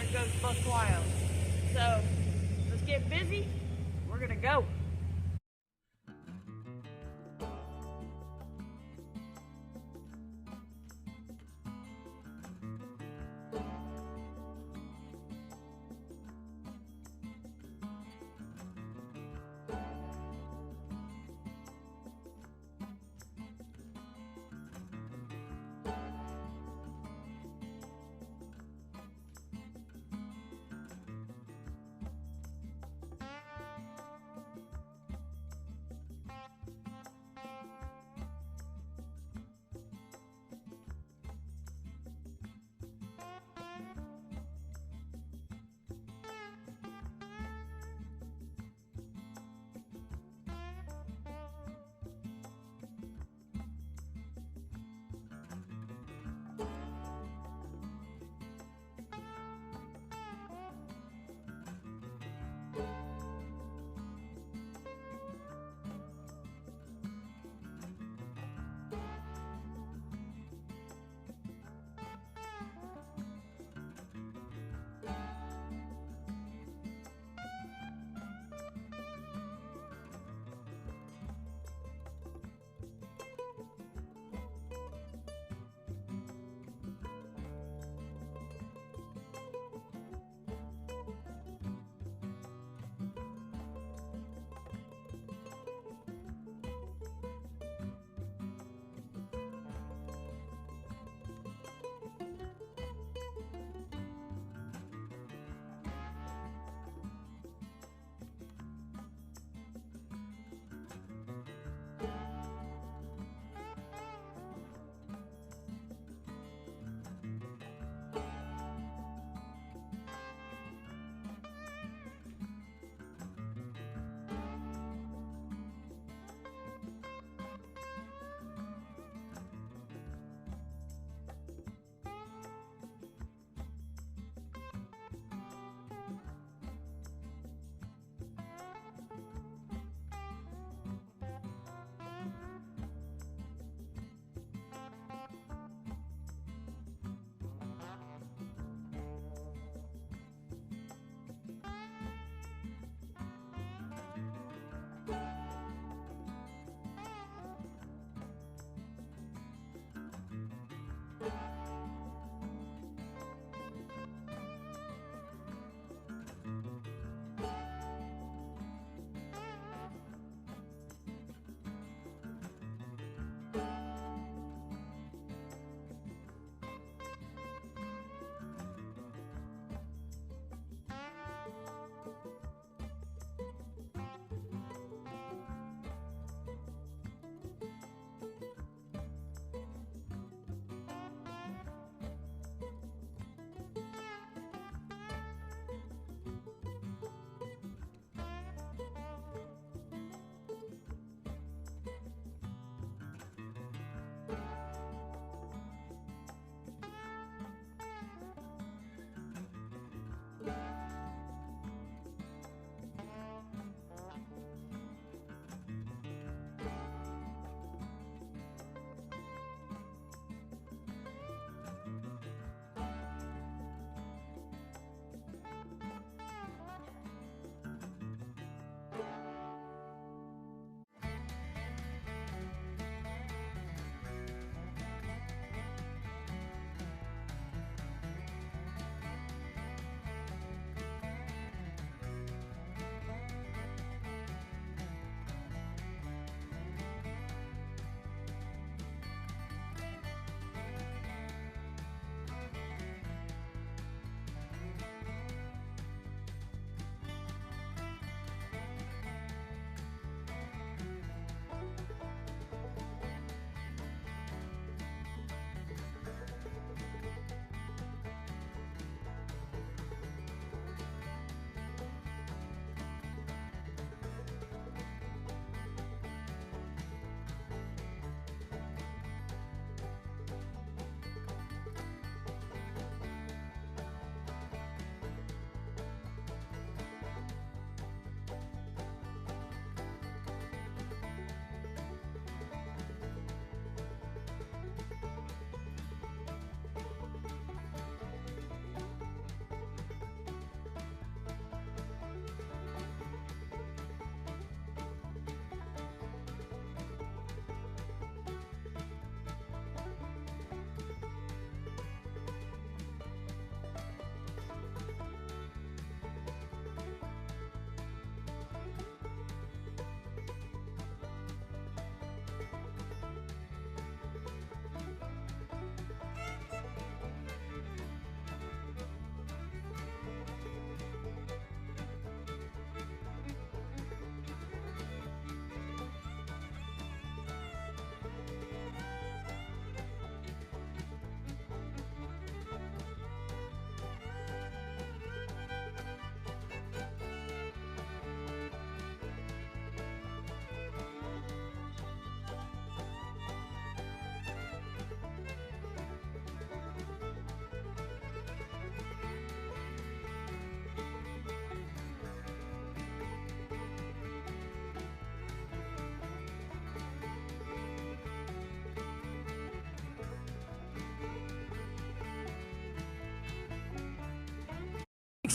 it goes buck wild. So let's get busy. We're gonna go.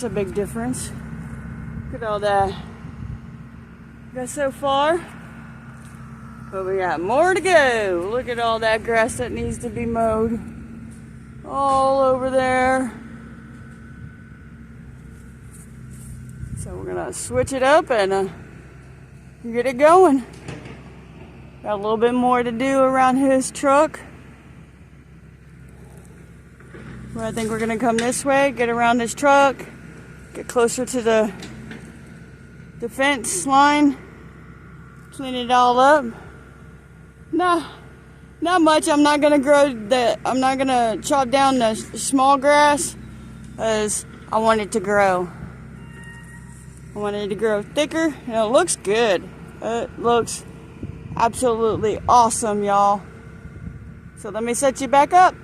That's a big difference. Look at all that. We got so far. But we got more to go. Look at all that grass that needs to be mowed. All over there. So we're gonna switch it up and get it going. Got a little bit more to do around his truck. But I think we're gonna come this way, get around this truck, get closer to the fence line, clean it all up. Nah, not much. I'm not gonna chop down the small grass as I want it to grow. I want it to grow thicker, and it looks good. It looks absolutely awesome, y'all. So let me set you back up.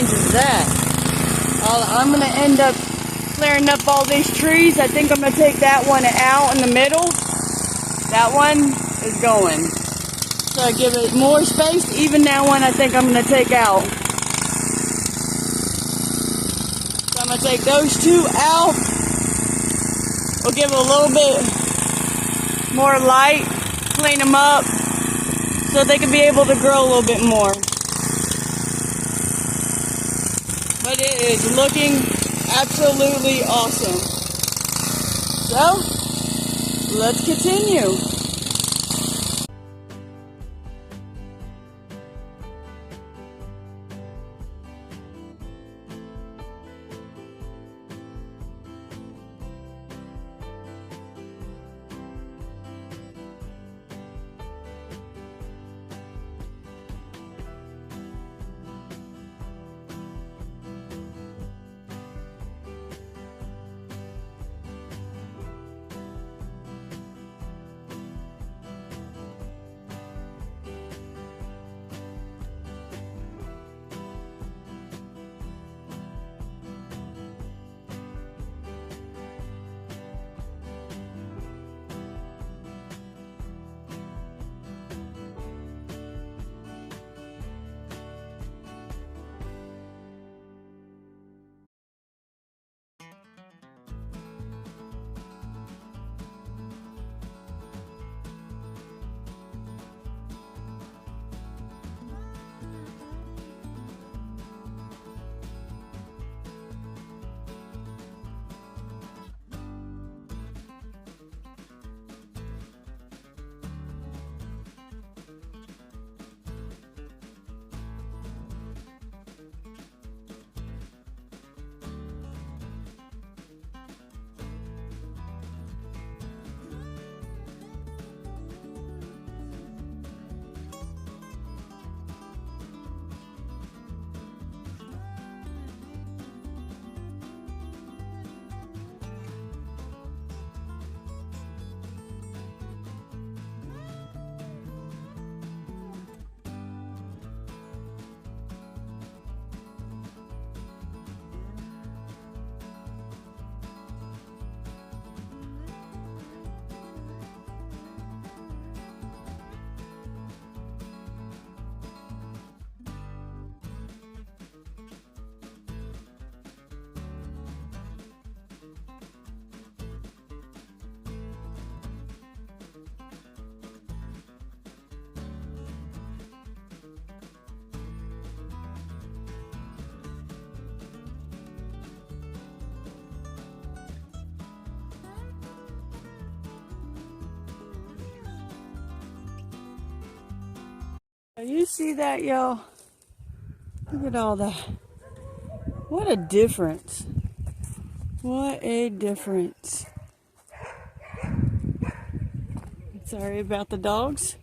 nice is that? I'm going to end up clearing up all these trees. I think I'm going to take that one out in the middle. That one is going. So I give it more space. Even that one I think I'm going to take out. So I'm going to take those two out. We'll give it a little bit more light. Clean them up so they can be able to grow a little bit more. But it is looking absolutely awesome. So, let's continue. You see that, y'all? Look at all that. What a difference. What a difference. Sorry about the dogs.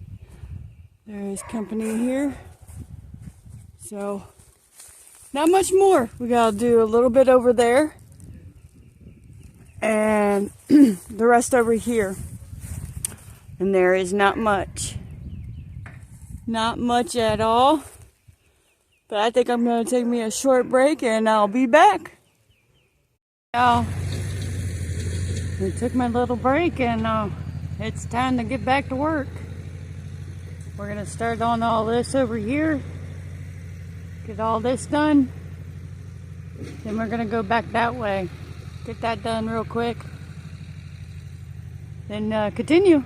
There is company here. So, not much more. We gotta do a little bit over there. And the rest over here. And there is not much. Not much at all. But I think I'm going to take me a short break and I'll be back. Now, I took my little break and it's time to get back to work. We're going to start on all this over here. Get all this done. Then we're going to go back that way. Get that done real quick. Then continue.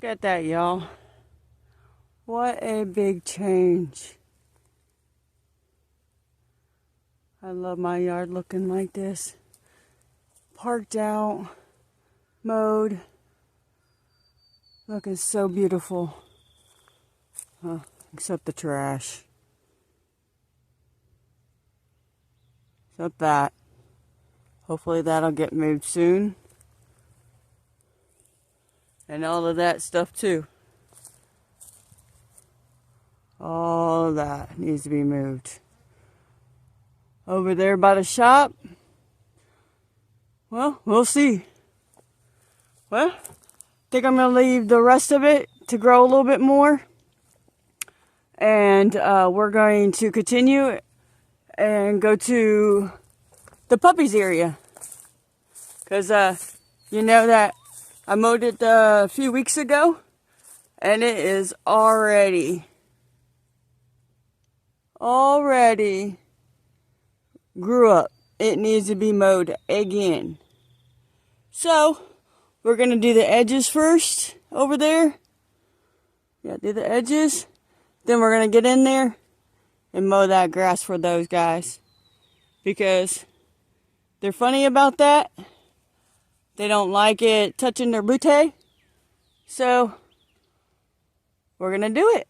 at that, y'all. What a big change. I love my yard looking like this. Parked out, mowed, looking so beautiful. Except the trash. Except that. Hopefully that'll get moved soon. And all of that stuff too. All of that needs to be moved. Over there by the shop, well, we'll see. Well, I think I'm going to leave the rest of it to grow a little bit more. And we're going to continue and go to the puppies area. Because you know that I mowed it a few weeks ago. And it is already grew up. It needs to be mowed again. So, we're going to do the edges first over there. Yeah, do the edges. Then we're going to get in there and mow that grass for those guys. Because they're funny about that. They don't like it touching their booty. So, we're going to do it.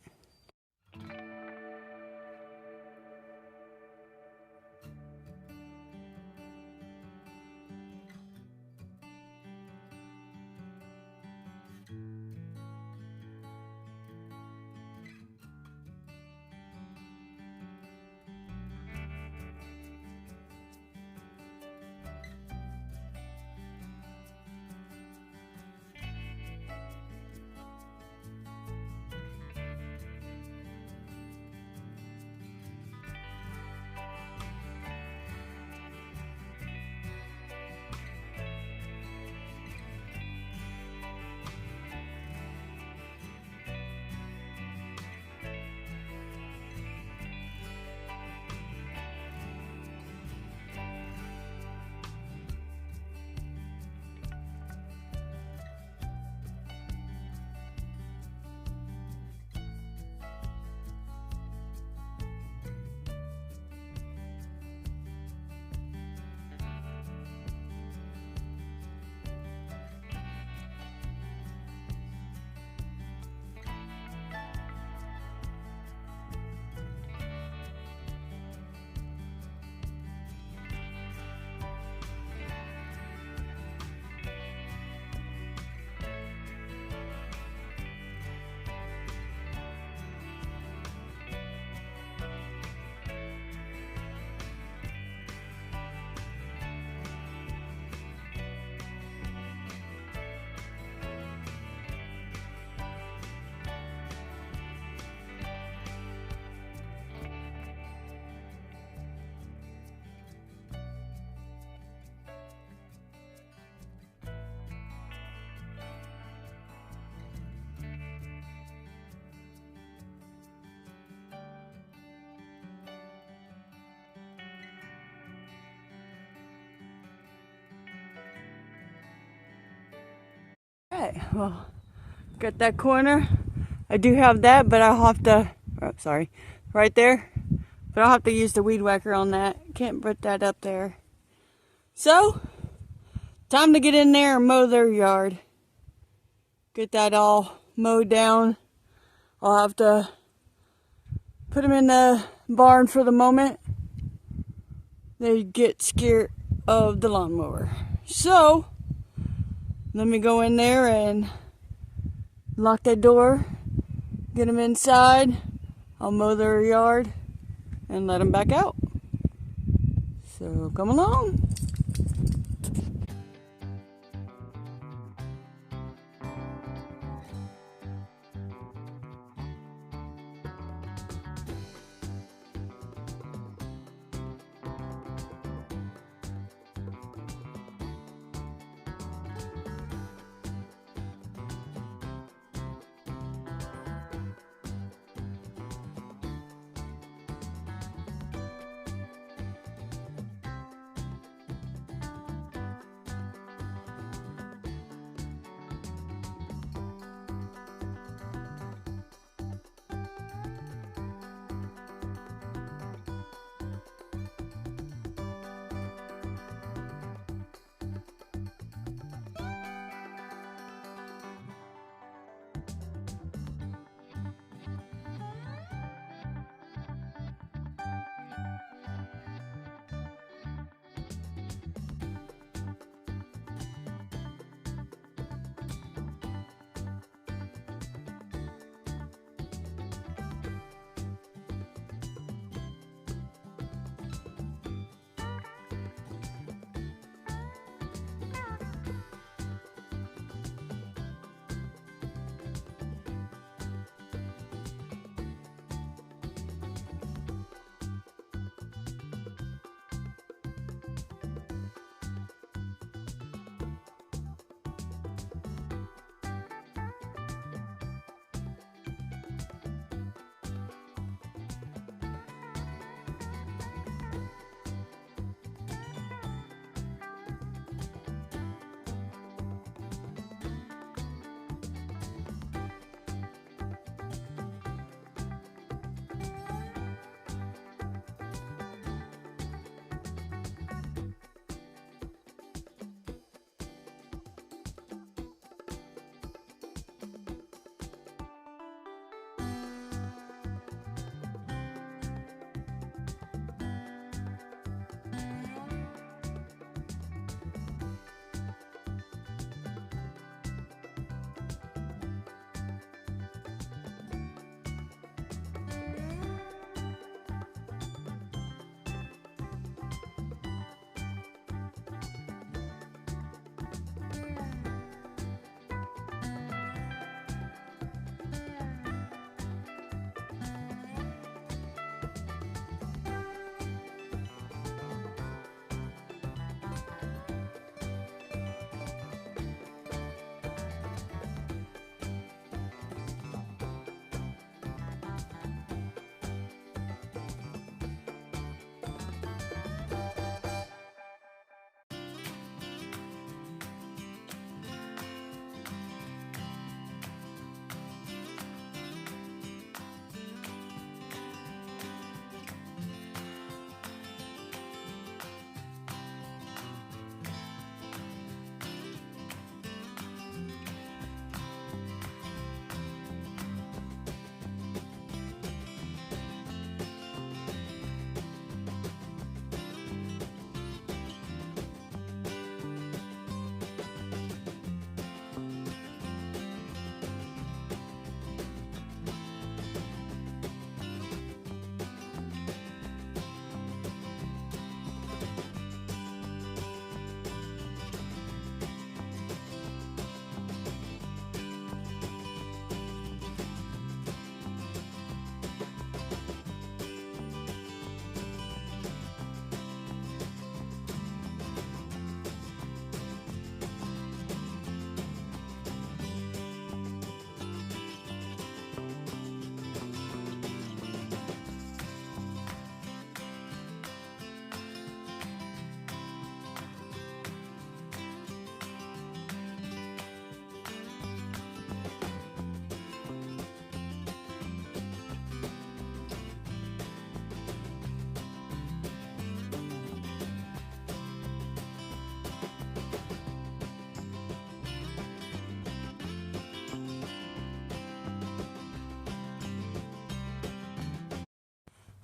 Okay, well, got that corner. I do have that, but I'll have to, oh, sorry, right there. But I'll have to use the weed whacker on that. Can't put that up there. So, time to get in there and mow their yard. Get that all mowed down. I'll have to put them in the barn for the moment. They get scared of the lawnmower. So, let me go in there and lock that door, get them inside. I'll mow their yard and let them back out. So come along.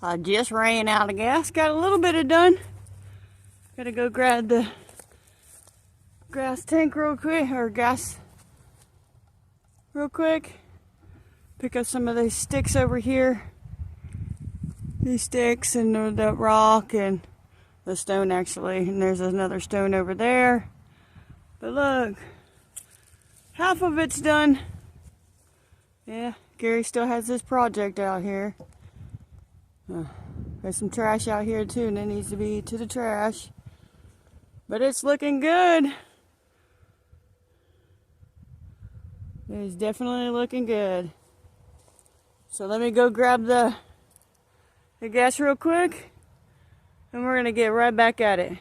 I just ran out of gas. Got a little bit of done. Gotta go grab the gas tank real quick, or gas real quick. Pick up some of these sticks over here. These sticks and the rock and the stone actually. And there's another stone over there. But look, half of it's done. Yeah, Gary still has this project out here. There's some trash out here too, and it needs to be to the trash. But it's looking good. It is definitely looking good. So let me go grab the gas real quick, and we're gonna get right back at it.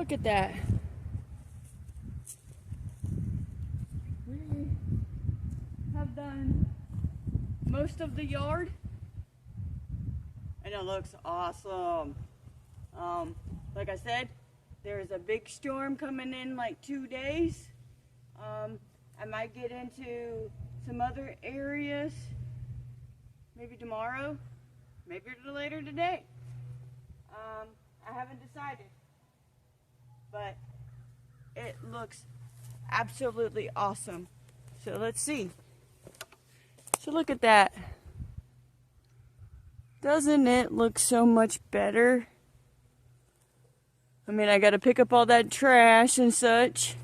Look at that. We have done most of the yard, and it looks awesome. Like I said, there's a big storm coming in like 2 days. I might get into some other areas maybe tomorrow, maybe later today. I haven't decided, but it looks absolutely awesome. So let's see. So look at that. Doesn't it look so much better? I mean, I gotta pick up all that trash and such.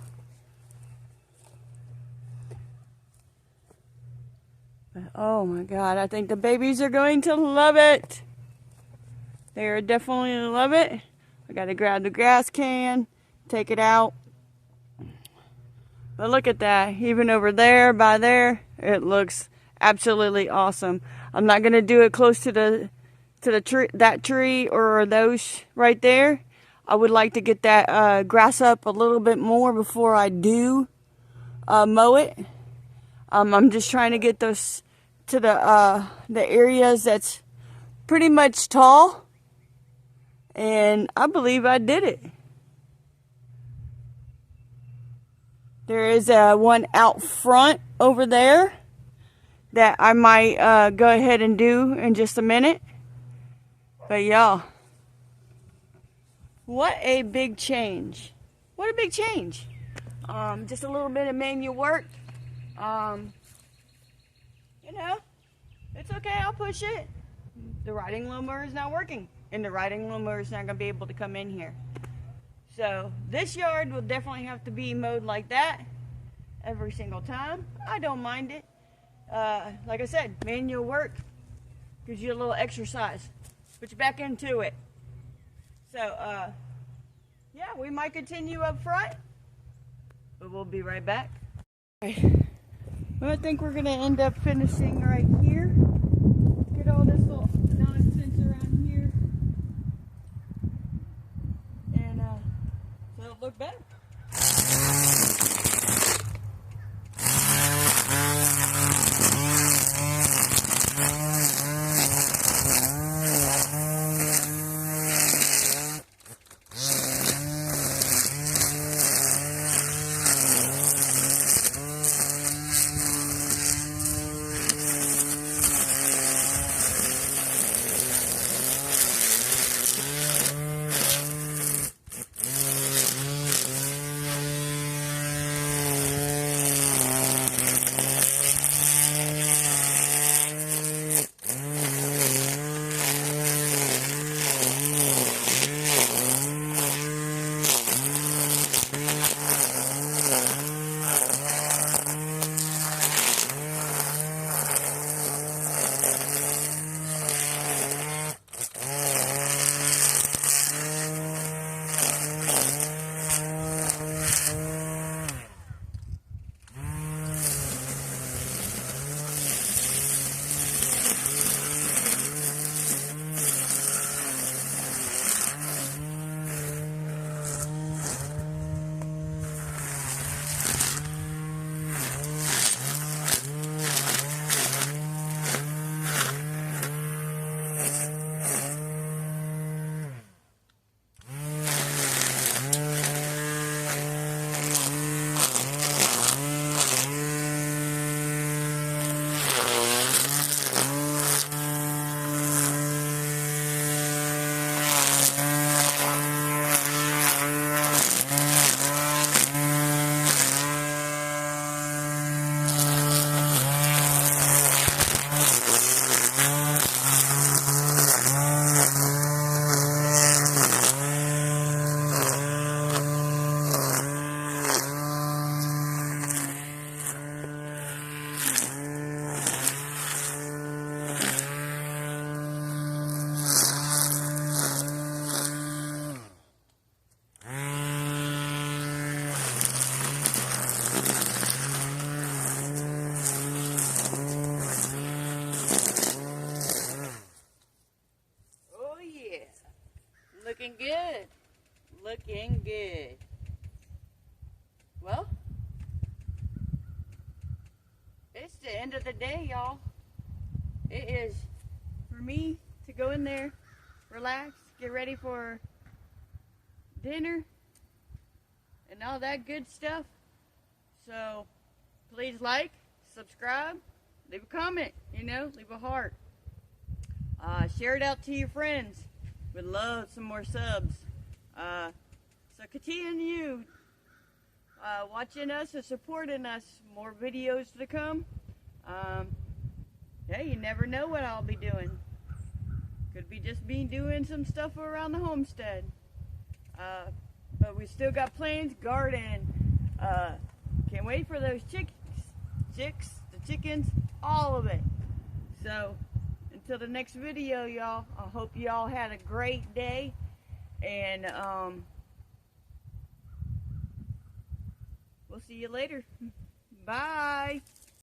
But, oh my God, I think the babies are going to love it. They are definitely love it. I gotta grab the grass can, take it out. But look at that, even over there, by there, it looks absolutely awesome. I'm not gonna do it close to the tree, that tree or those right there. I would like to get that grass up a little bit more before I do mow it. I'm just trying to get those to the areas that's pretty much tall, and I believe I did it. There is one out front over there that I might go ahead and do in just a minute. But y'all, what a big change. What a big change. Just a little bit of manual work. You know, it's okay, I'll push it. The riding lawnmower is not working, and the riding lawnmower is not going to be able to come in here. So this yard will definitely have to be mowed like that every single time. I don't mind it. Like I said, manual work gives you a little exercise. Put you back into it. So, yeah, we might continue up front, but we'll be right back. Okay. Well, I think we're going to end up finishing right here. Get all this little nonsense around here. And so it'll look better. Looking good. looking good. Well, it's the end of the day, y'all. It is for me to go in there, relax, get ready for dinner and all that good stuff. So please like, subscribe, leave a comment, leave a heart. Share it out to your friends. Would love some more subs. So continue watching us and supporting us. More videos to come. Yeah, you never know what I'll be doing. Could be just me doing some stuff around the homestead. But we still got plans, garden. Can't wait for those the chickens, all of it. So until the next video, y'all, I hope y'all had a great day. And we'll see you later. Bye.